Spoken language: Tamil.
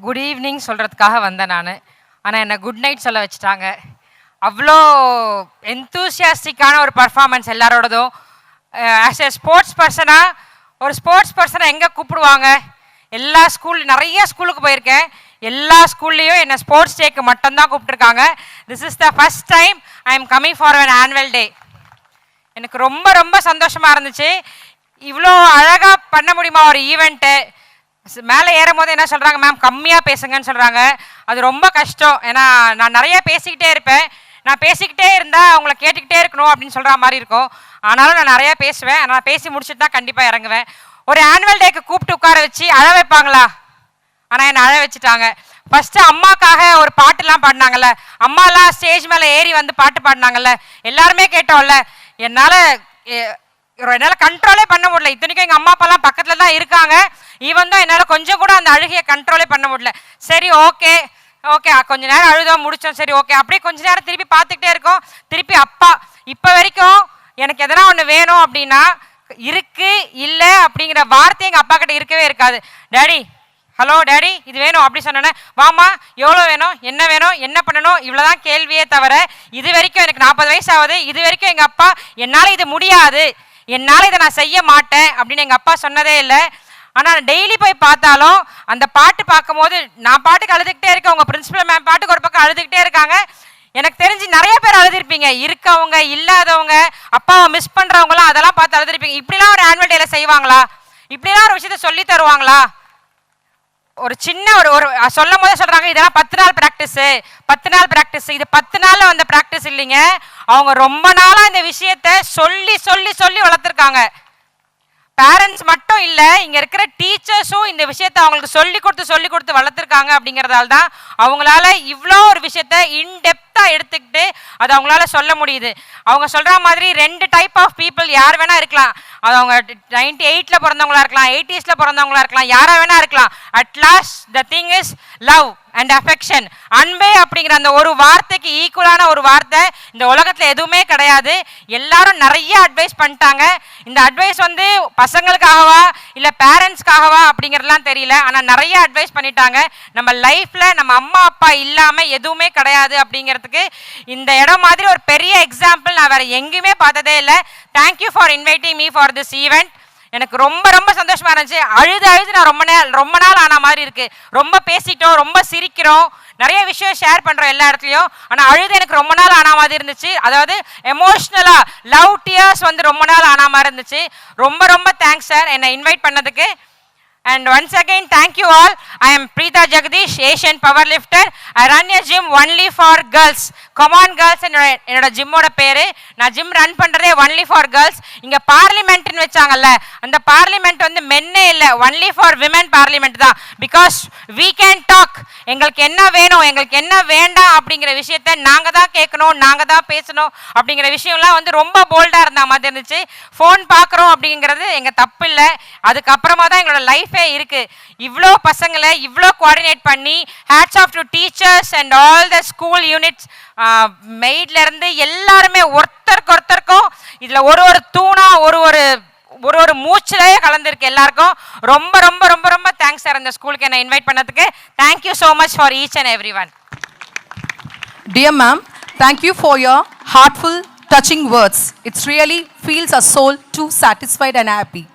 குட் ஈவினிங் சொல்கிறதுக்காக வந்தேன் நான். ஆனால் என்னை குட் நைட் சொல்ல வச்சுட்டாங்க. அவ்வளோ என்தூசியாஸ்டிக்கான ஒரு பர்ஃபார்மன்ஸ் எல்லாரோடதும். ஆஸ் எ ஸ்போர்ட்ஸ் பர்சனாக ஒரு ஸ்போர்ட்ஸ் பர்சனை எங்கே கூப்பிடுவாங்க? எல்லா நிறைய ஸ்கூலுக்கு போயிருக்கேன். எல்லா ஸ்கூல்லையும் என்னை ஸ்போர்ட்ஸ் டேக்கு மட்டும்தான் கூப்பிட்டுருக்காங்க. This is the first time I am coming for an annual day. எனக்கு ரொம்ப ரொம்ப சந்தோஷமாக இருந்துச்சு. இவ்வளோ அழகாக பண்ண முடியுமா ஒரு ஈவெண்ட்டு? மேலே ஏறும் போது என்ன சொல்கிறாங்க, மேம் கம்மியாக பேசுங்கன்னு சொல்கிறாங்க. அது ரொம்ப கஷ்டம். ஏன்னா நான் நிறைய பேசிக்கிட்டே இருப்பேன். நான் பேசிக்கிட்டே இருந்தால் அவங்கள கேட்டுக்கிட்டே இருக்கணும் அப்படின்னு சொல்கிற மாதிரி இருக்கும். ஆனாலும் நான் நிறையா பேசுவேன். நான் பேசி முடிச்சுட்டு தான் கண்டிப்பாக இறங்குவேன். ஒரு ஆனுவல் டேக்கு கூப்பிட்டு உட்கார வச்சு அழ வைப்பாங்களா? ஆனால் என்னை அழ வச்சுட்டாங்க. ஃபஸ்ட்டு அம்மாக்காக ஒரு பாட்டுலாம் பாடினாங்கல்ல, அம்மாலாம் ஸ்டேஜ் மேலே ஏறி வந்து பாட்டு பாடினாங்கல்ல, எல்லாருமே கேட்டோம்ல. என்னால் கண்ட்ரோலே பண்ண முடியல. இத்தனைக்கும் எங்கள் அம்மா அப்பாலாம் பக்கத்தில் தான் இருக்காங்க. ஈவன் தான் என்னால் கொஞ்சம் கூட அந்த அழுகையை கண்ட்ரோலே பண்ண முடியல. சரி ஓகே கொஞ்ச நேரம் அழுதோம், முடித்தோம், சரி ஓகே. அப்படியே கொஞ்ச நேரம் திருப்பி பார்த்துக்கிட்டே இருக்கோம். திருப்பி அப்பா இப்போ வரைக்கும் எனக்கு எதனா ஒன்று வேணும் அப்படின்னா இருக்கு இல்லை அப்படிங்கிற வார்த்தை எங்கள் அப்பா கிட்ட இருக்கவே இருக்காது. டேடி, ஹலோ டேடி, இது வேணும் அப்படி சொன்னேன்னே, வாமா எவ்வளோ வேணும், என்ன பண்ணணும், இவ்வளோதான் கேள்வியே தவிர இது வரைக்கும் எனக்கு 40 வயசு ஆகுது. இது வரைக்கும் எங்கள் அப்பா என்னால் இது முடியாது, என்னால் இதை நான் செய்ய மாட்டேன் அப்படின்னு எங்கள் அப்பா சொன்னதே இல்லை. ஆனால் டெய்லி போய் பார்த்தாலும் அந்த பாட்டு பார்க்கும்போது நான் பாட்டுக்கு அழுதுகிட்டே இருக்கேன். உங்கள் பிரின்சிபல் மேம் பாட்டுக்கு ஒரு பக்கம் அழுதுகிட்டே இருக்காங்க. எனக்கு தெரிஞ்சு நிறைய பேர் அழுதுருப்பீங்க. இருக்கவங்க இல்லாதவங்க அப்பாவை மிஸ் பண்ணுறவங்களாம் அதெல்லாம் பார்த்து அழுதுருப்பீங்க. இப்படிலாம் ஒரு ஆனுவல் டேல செய்வாங்களா? இப்படிலாம் ஒரு விஷயத்த சொல்லி தருவாங்களா? ஒரு சின்ன ஒரு சொல்லும் போதே சொல்கிறாங்க இதெல்லாம் 10 நாள் ப்ராக்டிஸு, 10 நாள் ப்ராக்டிஸ். இது 10 நாளில் வந்த ப்ராக்டிஸ் இல்லைங்க. அவங்க ரொம்ப நாளாக இந்த விஷயத்த சொல்லி சொல்லி சொல்லி வளர்த்துருக்காங்க. பேரண்ட்ஸ் மட்டும் இல்லை, இங்கே இருக்கிற டீச்சர்ஸும் இந்த விஷயத்தை அவங்களுக்கு சொல்லி கொடுத்து வளர்த்துருக்காங்க. அப்படிங்கிறதால தான் அவங்களால இவ்வளோ ஒரு விஷயத்த இன்டெப்த்தாக எடுத்துக்கிட்டு அதை அவங்களால சொல்ல முடியுது. அவங்க சொல்கிற மாதிரி 2 டைப் ஆஃப் பீப்புள் யார் வேணால் இருக்கலாம். அது அவங்க 98ல் பிறந்தவங்களா இருக்கலாம், 80ஸ்ல பிறந்தவங்களா இருக்கலாம், யாராக வேணா இருக்கலாம். At lost the thing is love and affection. அன்பே அப்படிங்கிற அந்த ஒரு வார்த்தைக்கு ஈக்குவலான ஒரு வார்த்தை இந்த உலகத்தில் எதுவுமே கிடையாது. எல்லாரும் நிறைய அட்வைஸ் பண்ணிட்டாங்க. இந்த அட்வைஸ் வந்து பசங்களுக்காகவா இல்லை பேரண்ட்ஸ்க்காகவா அப்படிங்கிறதுலாம் தெரியல. ஆனால் நிறைய அட்வைஸ் பண்ணிட்டாங்க. நம்ம லைஃப்பில் நம்ம அம்மா அப்பா இல்லாமல் எதுவுமே கிடையாது அப்படிங்கிறதுக்கு இந்த இடம் மாதிரி ஒரு பெரிய எக்ஸாம்பிள் நான் வேறு எங்கேயுமே பார்த்ததே இல்லை. Thank you for inviting me for this event. எனக்கு ரொம்ப ரொம்ப சந்தோஷமாக இருந்துச்சு. அழுது நான் ரொம்ப நாள் ஆன மாதிரி இருக்குது. ரொம்ப பேசிட்டோம், ரொம்ப சிரிக்கிறோம், நிறைய விஷயம் ஷேர் பண்ணுறோம் எல்லா இடத்துலையும். ஆனால் அழுது எனக்கு ரொம்ப நாள் ஆன மாதிரி இருந்துச்சு. அதாவது எமோஷ்னலாக லவ் டியர்ஸ் வந்து ரொம்ப நாள் ஆன மாதிரி இருந்துச்சு. ரொம்ப ரொம்ப தேங்க்ஸ் சார் என்னை இன்வைட் பண்ணதுக்கு. And once again, thank you all. I am Preeta Jagadish, Asian Powerlifter. I run a gym only for girls. Come on girls, என்னோட ஜிம்மோட பேரு. நான் ஜிம் ரன் பண்ணுறதே ஒன்லி ஃபார் கேர்ள்ஸ். இங்கே பார்லிமெண்ட்னு வச்சாங்கல்ல, அந்த பார்லிமெண்ட் வந்து மென்னே இல்லை, ஒன்லி ஃபார் விமென் பார்லிமெண்ட் தான். Because we can talk. எங்களுக்கு என்ன வேணும், எங்களுக்கு என்ன வேண்டாம் அப்படிங்கிற விஷயத்த நாங்கள் தான் கேட்கணும், நாங்கள் தான் பேசணும் அப்படிங்கிற விஷயம்லாம் வந்து ரொம்ப போல்டாக இருந்த மாதிரி இருந்துச்சு. ஃபோன் பார்க்குறோம் அப்படிங்கிறது எங்கள் தப்பு இல்லை. அதுக்கப்புறமா தான் எங்களோட லைஃபே இருக்கு. இவ்வளோ பசங்களை இவ்வளோ கோஆர்டினேட் பண்ணி hats off to teachers and all the school units, மெய்ட்ல இருந்து எல்லாருமே ஒருத்தருக்கும் இதில் ஒரு தூணா ஒரு மூச்சிலேயே கலந்துருக்கு எல்லாருக்கும். ரொம்ப ரொம்ப ரொம்ப ரொம்ப தேங்க்ஸ் சார் இந்த ஸ்கூலுக்கு என்னை இன்வைட் பண்ணதுக்கு. Thank you so much for each and every one. Dear ma'am, thank you for your heartful, touching words. It really feels our soul too satisfied and happy.